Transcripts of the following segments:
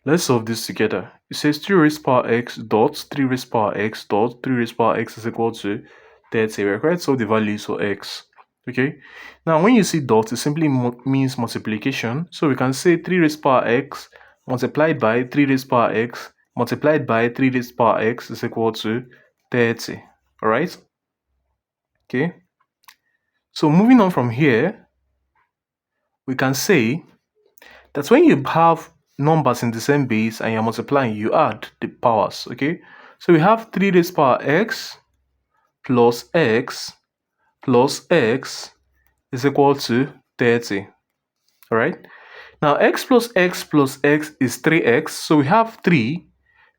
Let's solve this together. It says 3 raised power x dot 3 raised power x dot 3 raised power x is equal to 30. We're required to solve the values for x. Okay. Now, when you see dot, it simply means multiplication. So we can say 3 raised power x multiplied by 3 raised power x multiplied by 3 raised power x is equal to 30. All right. Okay. So moving on from here, we can say that when you have numbers in the same base and you're multiplying, you add the powers. Okay. So we have 3 raised power x plus x plus x is equal to 30. All right. Now x plus x plus x is 3x. So we have 3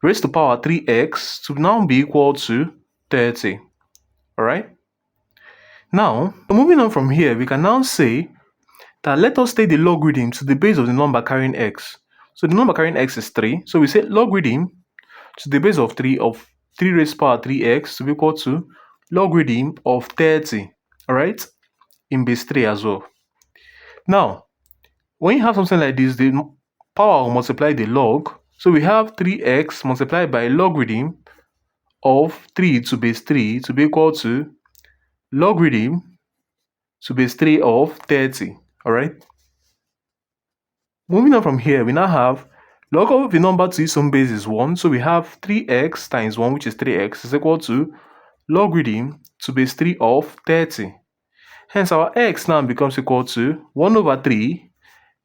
raised to power 3x to now be equal to 30. All right. Now, moving on from here, we can now say that let us take the logarithm to the base of the number carrying x. So the number carrying x is 3. So we say logarithm to the base of 3 of 3 raised power 3x to be equal to logarithm of 30. All right. In base 3 as well. Now, when you have something like this, the power will multiply the log. So we have 3x multiplied by logarithm of 3 to base 3 to be equal to logarithm to base 3 of 30. All right. Moving on from here, we now have log of the number to its own base is 1. So we have 3x times 1, which is 3x, is equal to logarithm to base 3 of 30. Hence, our x now becomes equal to 1 over 3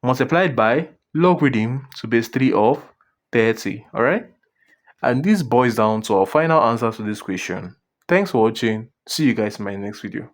multiplied by logarithm to base 3 of 30. All right. And this boils down to our final answer to this question. Thanks for watching. See you guys in my next video.